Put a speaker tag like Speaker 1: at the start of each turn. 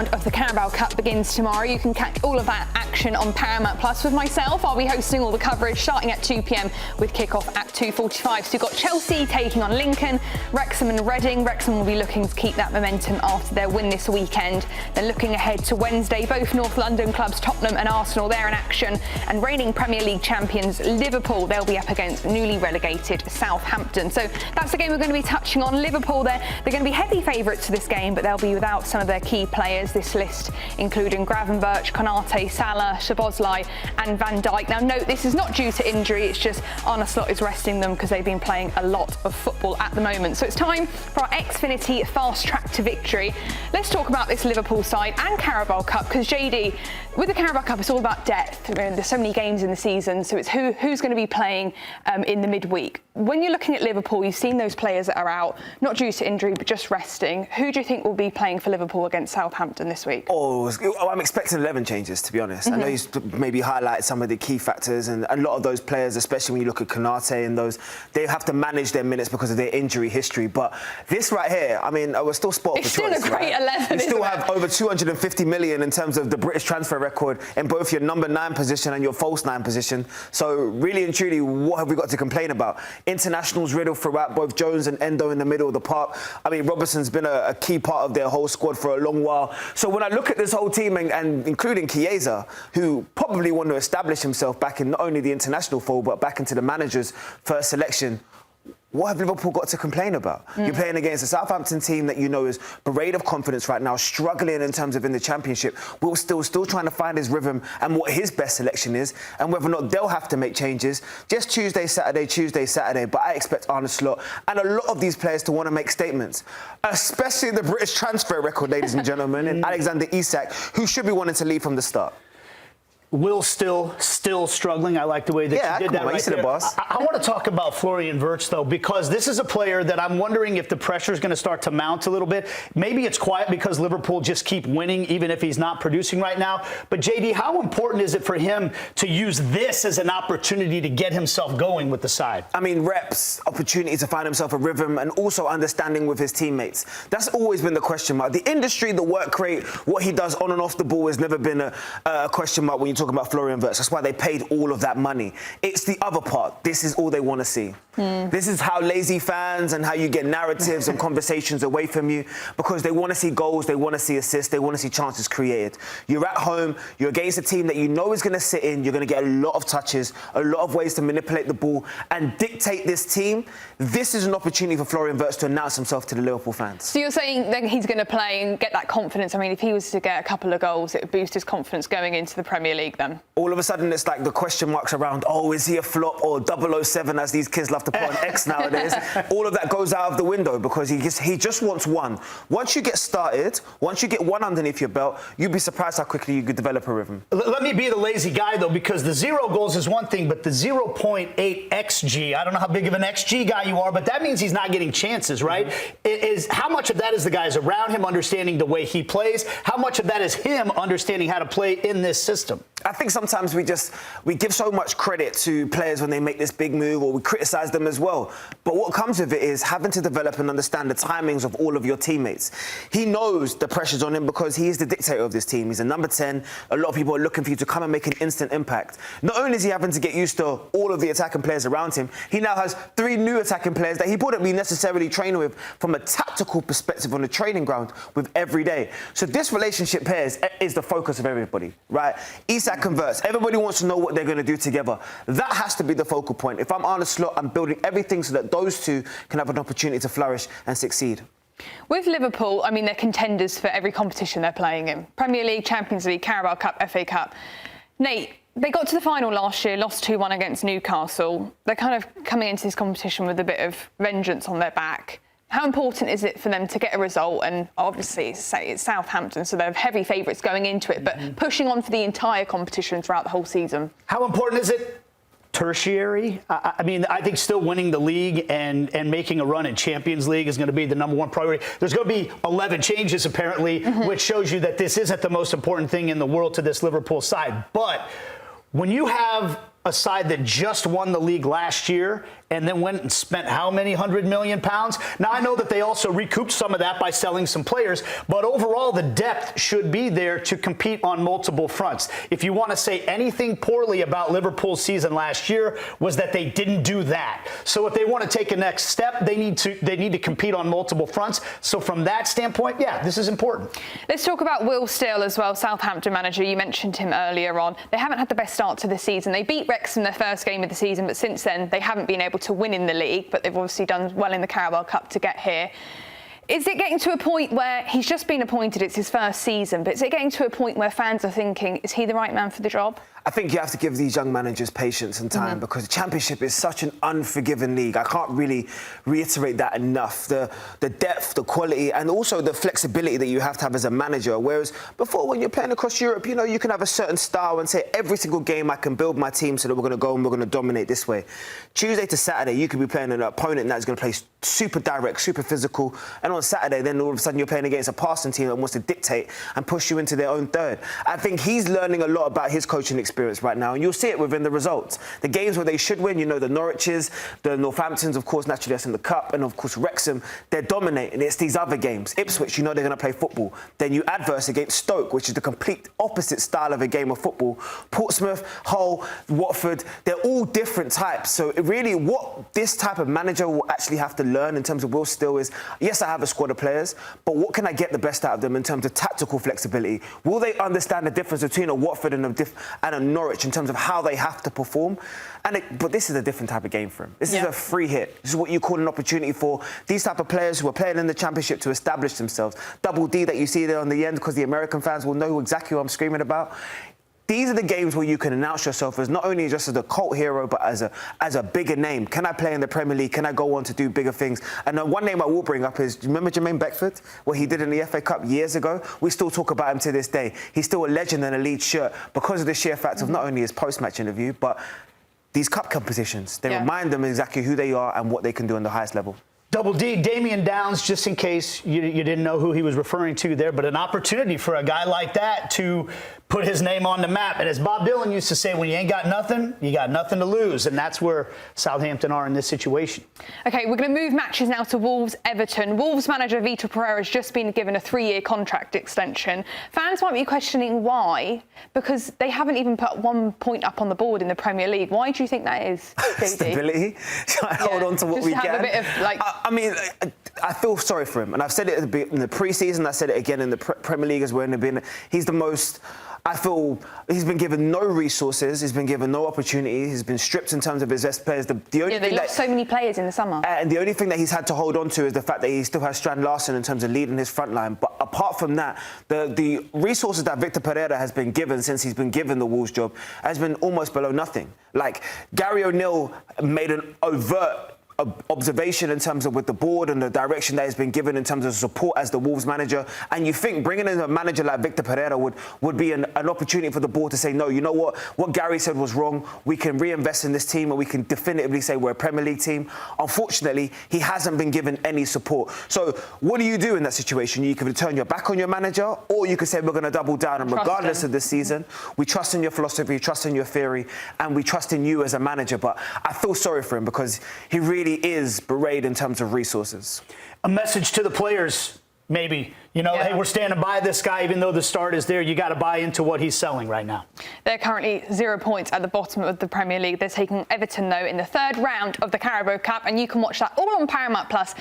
Speaker 1: round of the Carabao Cup begins tomorrow. You can catch all of that action on Paramount Plus with myself. I'll be hosting all the coverage starting at 2 p.m. with kickoff at 2:45. So you've got Chelsea taking on Lincoln, Wrexham and Reading. Wrexham will be looking to keep that momentum after their win this weekend. Then looking ahead to Wednesday, both North London clubs, Tottenham and Arsenal, they're in action. And reigning Premier League champions Liverpool, they'll be up against newly relegated Southampton. So that's the game we're going to be touching on. Liverpool, they're going to be heavy favourites to this game, but they'll be without some of their key players. This list including Gravenberch, Konaté, Salah, Szoboszlai and Van Dijk. Now note, this is not due to injury, it's just Arne is resting them because they've been playing a lot of football at the moment. So it's time for our Xfinity fast track to victory. Let's talk about this Liverpool side and Carabao Cup, because JD, with the Carabao Cup, it's all about depth. I mean, there's so many games in the season, so it's who's going to be playing in the midweek. When you're looking at Liverpool, you've seen those players that are out, not due to injury, but just resting. Who do you think will be playing for Liverpool against Southampton this week?
Speaker 2: I'm expecting 11 changes, to be honest. I know you maybe highlighted some of the key factors, and a lot of those players, especially when you look at Konaté and those, they have to manage their minutes because of their injury history. But this right here, I mean, we're still spotted for choice.
Speaker 1: It's still a great 11,
Speaker 2: You still have over 250 million in terms of the British transfer record in both your number 9 position and your false 9 position. So really and truly, what have we got to complain about? Internationals riddled throughout, both Jones and Endo in the middle of the park. I mean, Robertson's been a key part of their whole squad for a long while. So when I look at this whole team, and including Chiesa, who probably want to establish himself back in not only the international fold, but back into the manager's first selection, what have Liverpool got to complain about? You're playing against a Southampton team that you know is bereft of confidence right now, struggling in terms of in the Championship. Will still trying to find his rhythm and what his best selection is, and whether or not they'll have to make changes. Just Tuesday, Saturday. But I expect Arne and a lot of these players to want to make statements, especially the British transfer record, ladies and gentlemen, and Alexander Isak, who should be wanting to leave from the start.
Speaker 3: Will still struggling. I like the way that you did that right there. I want to talk about Florian Wirtz, though, because this is a player that I'm wondering if the pressure is going to start to mount a little bit. Maybe it's quiet because Liverpool just keep winning, even if he's not producing right now. But, JD, how important is it for him to use this as an opportunity to get himself going with the side?
Speaker 2: I mean, reps, opportunity to find himself a rhythm, and also understanding with his teammates. That's always been the question mark. The industry, the work rate, what he does on and off the ball has never been a question mark when you talk about Florian Wirtz. That's why they paid all of that money. It's the other part. This is all they want to see. This is how lazy fans and how you get narratives and conversations away from you, because they want to see goals, they want to see assists, they want to see chances created. You're at home, you're against a team that you know is going to sit in, you're going to get a lot of touches, a lot of ways to manipulate the ball and dictate this team. This is an opportunity for Florian Wirtz to announce himself to the Liverpool fans.
Speaker 1: So you're saying that he's going to play and get that confidence? I mean, if he was to get a couple of goals, it would boost his confidence going into the Premier League then?
Speaker 2: All of a sudden, it's like the question marks around, is he a flop, or 007, as these kids love to put on X nowadays. All of that goes out of the window because he just wants one. Once you get started, once you get one underneath your belt, you'd be surprised how quickly you could develop a rhythm.
Speaker 3: Let me be the lazy guy, though, because the 0 goals is one thing, but the 0.8 XG, I don't know how big of an XG guy you are, but that means he's not getting chances, right? How much of that is the guys around him understanding the way he plays? How much of that is him understanding how to play in this system?
Speaker 2: I think sometimes we give so much credit to players when they make this big move, or we criticise them as well. But what comes with it is having to develop and understand the timings of all of your teammates. He knows the pressure's on him because he is the dictator of this team. He's a number 10. A lot of people are looking for you to come and make an instant impact. Not only is he having to get used to all of the attacking players around him, he now has 3 new attacking players that he wouldn't be necessarily training with from a tactical perspective on the training ground with every day. So this relationship here is the focus of everybody, right? Isak converts. Everybody wants to know what they're going to do together. That has to be the focal point. If I'm Arne Slot, I'm building everything so that those two can have an opportunity to flourish and succeed.
Speaker 1: With Liverpool, I mean, they're contenders for every competition they're playing in. Premier League, Champions League, Carabao Cup, FA Cup. Nate, they got to the final last year, lost 2-1 against Newcastle. They're kind of coming into this competition with a bit of vengeance on their back. How important is it for them to get a result? And obviously, it's Southampton, so they're heavy favourites going into it, but pushing on for the entire competition throughout the whole season.
Speaker 3: How important is it? Tertiary. I mean, I think still winning the league and making a run in Champions League is going to be the #1 priority. There's going to be 11 changes, apparently, which shows you that this isn't the most important thing in the world to this Liverpool side. But when you have a side that just won the league last year and then went and spent how many £100 million? Now, I know that they also recouped some of that by selling some players, but overall, the depth should be there to compete on multiple fronts. If you want to say anything poorly about Liverpool's season last year, was that they didn't do that. So if they want to take a next step, they need to compete on multiple fronts. So from that standpoint, yeah, this is important.
Speaker 1: Let's talk about Will Steele as well, Southampton manager. You mentioned him earlier on. They haven't had the best start to the season. They beat Wrexham their first game of the season, but since then they haven't been able to win in the league, but they've obviously done well in the Carabao Cup to get here. Is it getting to a point where he's just been appointed, it's his first season, but is it getting to a point where fans are thinking, is he the right man for the job?
Speaker 2: I think you have to give these young managers patience and time because the Championship is such an unforgiving league. I can't really reiterate that enough. The depth, the quality, and also the flexibility that you have to have as a manager. Whereas before, when you're playing across Europe, you know, you can have a certain style and say, every single game I can build my team so that we're going to go and we're going to dominate this way. Tuesday to Saturday, you could be playing an opponent that's going to play super direct, super physical, and on Saturday, then all of a sudden you're playing against a passing team that wants to dictate and push you into their own third. I think he's learning a lot about his coaching experience right now, and you'll see it within the results. The games where they should win, you know, the Norwiches, the Northamptons, of course, naturally that's in the Cup, and of course Wrexham, they're dominating. It's these other games. Ipswich, you know they're going to play football. Then you adverse against Stoke, which is the complete opposite style of a game of football. Portsmouth, Hull, Watford, they're all different types. So it really, what this type of manager will actually have to learn in terms of Will Steele is, yes, I have a squad of players, but what can I get the best out of them in terms of tactical flexibility? Will they understand the difference between a Watford and a Norwich in terms of how they have to perform? But this is a different type of game for him. This is a free hit. This is what you call an opportunity for these type of players who are playing in the Championship to establish themselves. Double D that you see there on the end, because the American fans will know exactly what I'm screaming about. These are the games where you can announce yourself as not only just as a cult hero, but as a bigger name. Can I play in the Premier League? Can I go on to do bigger things? And one name I will bring up is, do you remember Jermaine Beckford? What he did in the FA Cup years ago? We still talk about him to this day. He's still a legend in a Leeds shirt because of the sheer fact of not only his post-match interview, but these cup competitions. They remind them exactly who they are and what they can do on the highest level.
Speaker 3: Double D, Damian Downs, just in case you didn't know who he was referring to there, but an opportunity for a guy like that to put his name on the map. And as Bob Dylan used to say, when you ain't got nothing, you got nothing to lose. And that's where Southampton are in this situation.
Speaker 1: OK, we're going to move matches now to Wolves-Everton. Wolves manager Vítor Pereira has just been given a 3-year contract extension. Fans might be questioning why, because they haven't even put 1 point up on the board in the Premier League. Why do you think that is, JayDee?
Speaker 2: Stability. Hold on to what we can.
Speaker 1: A bit of, like,
Speaker 2: I mean, I feel sorry for him. And I've said it in the pre-season. I said it again in the Premier League as we're in the He's the most... I feel he's been given no resources. He's been given no opportunity. He's been stripped in terms of his best players. The only
Speaker 1: they lost so many players in the summer.
Speaker 2: And the only thing that he's had to hold on to is the fact that he still has Strand Larsen in terms of leading his front line. But apart from that, the resources that Vítor Pereira has been given since he's been given the Wolves job has been almost below nothing. Like, Gary O'Neill made an overt observation in terms of with the board and the direction that has been given in terms of support as the Wolves manager, and you think bringing in a manager like Vítor Pereira would be an opportunity for the board to say, no, you know what Gary said was wrong, we can reinvest in this team and we can definitively say we're a Premier League team. Unfortunately, he hasn't been given any support. So what do you do in that situation? You can turn your back on your manager, or you could say we're going to double down, and regardless of this season, we trust in your philosophy, trust in your theory, and we trust in you as a manager. But I feel sorry for him because he really is berate in terms of resources.
Speaker 3: A message to the players, maybe. You know, hey, we're standing by this guy, even though the start is there. You got to buy into what he's selling right now.
Speaker 1: They're currently 0 points at the bottom of the Premier League. They're taking Everton, though, in the third round of the Carabao Cup, and you can watch that all on Paramount Plus.